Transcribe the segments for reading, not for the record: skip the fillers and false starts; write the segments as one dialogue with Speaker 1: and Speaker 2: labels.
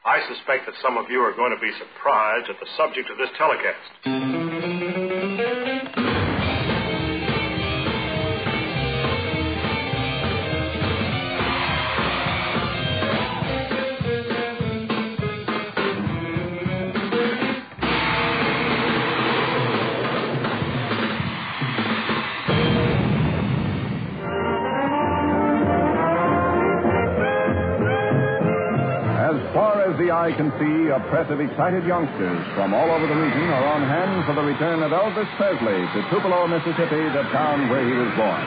Speaker 1: I suspect that some of you are going to be surprised at the subject of this telecast.
Speaker 2: The eye can see, a press of excited youngsters from all over the region are on hand for the return of Elvis Presley to Tupelo, Mississippi, the town where he was born.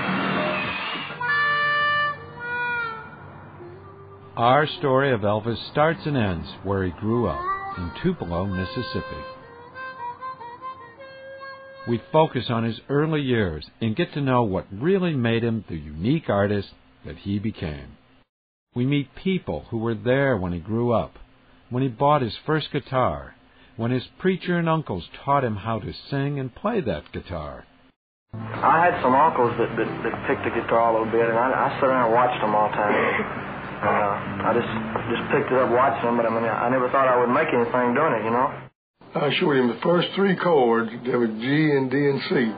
Speaker 3: Our story of Elvis starts and ends where he grew up, in Tupelo, Mississippi. We focus on his early years and get to know what really made him the unique artist that he became. We meet people who were there when he grew up, when he bought his first guitar, when his preacher and uncles taught him how to sing and play that guitar.
Speaker 4: I had some uncles that picked the guitar a little bit, and I sat around and watched them all the time. I just picked it up watching them, but I mean, I never thought I would make anything doing it, you know.
Speaker 5: I showed him the first three chords. They were G and D and C. G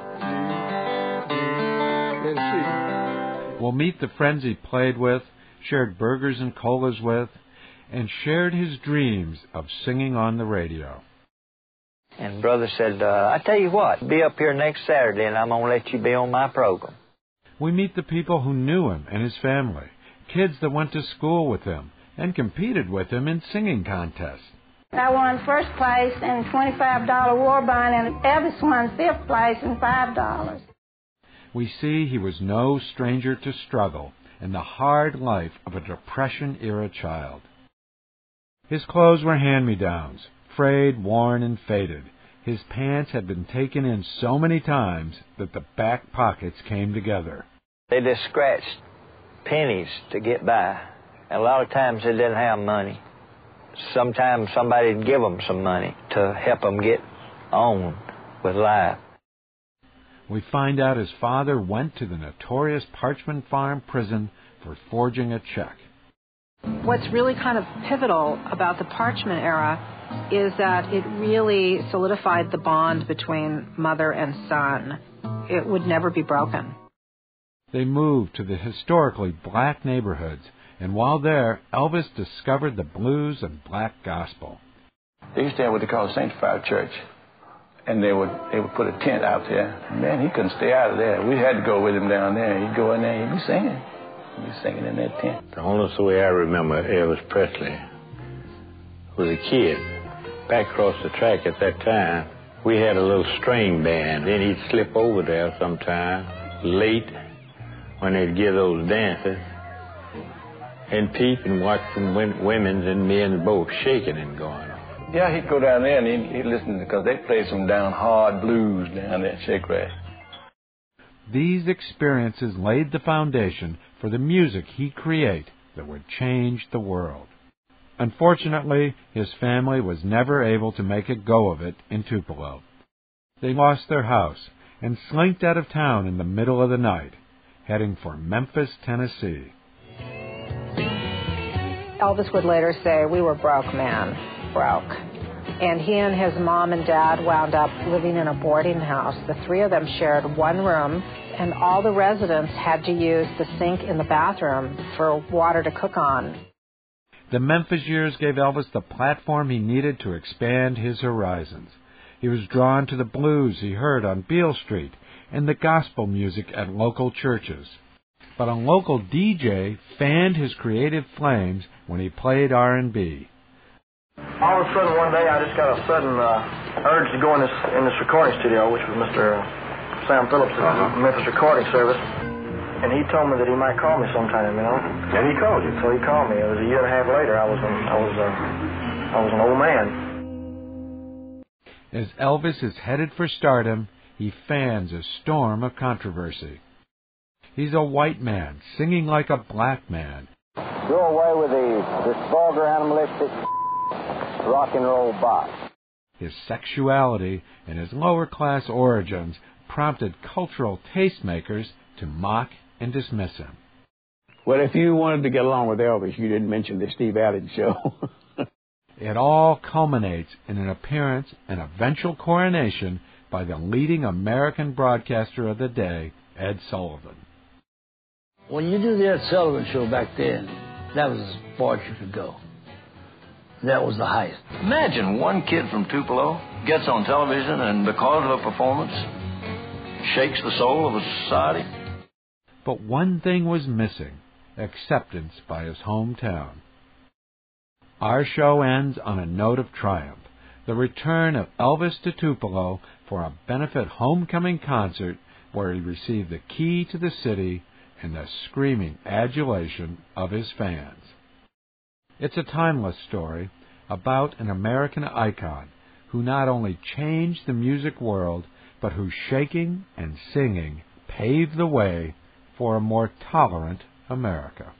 Speaker 5: and C.
Speaker 3: We'll meet the friends he played with, shared burgers and colas with, and shared his dreams of singing on the radio.
Speaker 6: And Brother said, I tell you what, be up here next Saturday and I'm going to let you be on my program.
Speaker 3: We meet the people who knew him and his family, kids that went to school with him and competed with him in singing contests.
Speaker 7: I won first place in $25 Warbine, and Elvis won fifth place in $5.
Speaker 3: We see he was no stranger to struggle and the hard life of a Depression-era child. His clothes were hand-me-downs, frayed, worn, and faded. His pants had been taken in so many times that the back pockets came together.
Speaker 6: They just scratched pennies to get by. And a lot of times they didn't have money. Sometimes somebody would give them some money to help them get on with life.
Speaker 3: We find out his father went to the notorious Parchment Farm prison for forging a check.
Speaker 8: What's really kind of pivotal about the Parchment era is that it really solidified the bond between mother and son. It would never be broken.
Speaker 3: They moved to the historically black neighborhoods, and while there, Elvis discovered the blues and black gospel.
Speaker 9: They used to have what they call a sanctified church, and they would put a tent out there. Man, he couldn't stay out of there. We had to go with him down there. He'd go in there, he'd be singing. He'd be singing in that tent.
Speaker 10: The only way I remember Elvis Presley was a kid. Back across the track at that time, we had a little string band. Then he'd slip over there sometime, late, when they'd give those dances, and peep and watch some women's and men's both shaking and going on.
Speaker 9: Yeah, he'd go down there and he'd listen, because they played some down hard blues down there at Shake Rack.
Speaker 3: These experiences laid the foundation for the music he'd create that would change the world. Unfortunately, his family was never able to make a go of it in Tupelo. They lost their house and slinked out of town in the middle of the night, heading for Memphis, Tennessee.
Speaker 8: Elvis would later say, we were broke, man, broke. And he and his mom and dad wound up living in a boarding house. The three of them shared one room, and all the residents had to use the sink in the bathroom for water to cook on.
Speaker 3: The Memphis years gave Elvis the platform he needed to expand his horizons. He was drawn to the blues he heard on Beale Street and the gospel music at local churches. But a local DJ fanned his creative flames when he played R&B.
Speaker 4: All of a sudden, one day, I just got a sudden urge to go in this recording studio, which was Mr. Sam Phillips' Memphis recording service. And he told me that he might call me sometime, you know.
Speaker 1: And he called you?
Speaker 4: So he called me. It was a year and a half later. I was an old man.
Speaker 3: As Elvis is headed for stardom, he fans a storm of controversy. He's a white man singing like a black man.
Speaker 6: Do away with this vulgar, animalistic rock and roll box.
Speaker 3: His sexuality and his lower-class origins prompted cultural tastemakers to mock and dismiss him.
Speaker 11: Well, if you wanted to get along with Elvis, you didn't mention the Steve Allen show.
Speaker 3: It all culminates in an appearance and eventual coronation by the leading American broadcaster of the day, Ed Sullivan.
Speaker 11: When you do the Ed Sullivan Show back then, that was as far as you could go. That was the height.
Speaker 12: Imagine one kid from Tupelo gets on television and because of a performance shakes the soul of a society.
Speaker 3: But one thing was missing, acceptance by his hometown. Our show ends on a note of triumph, the return of Elvis to Tupelo for a benefit homecoming concert where he received the key to the city and the screaming adulation of his fans. It's a timeless story about an American icon who not only changed the music world, but whose shaking and singing paved the way for a more tolerant America.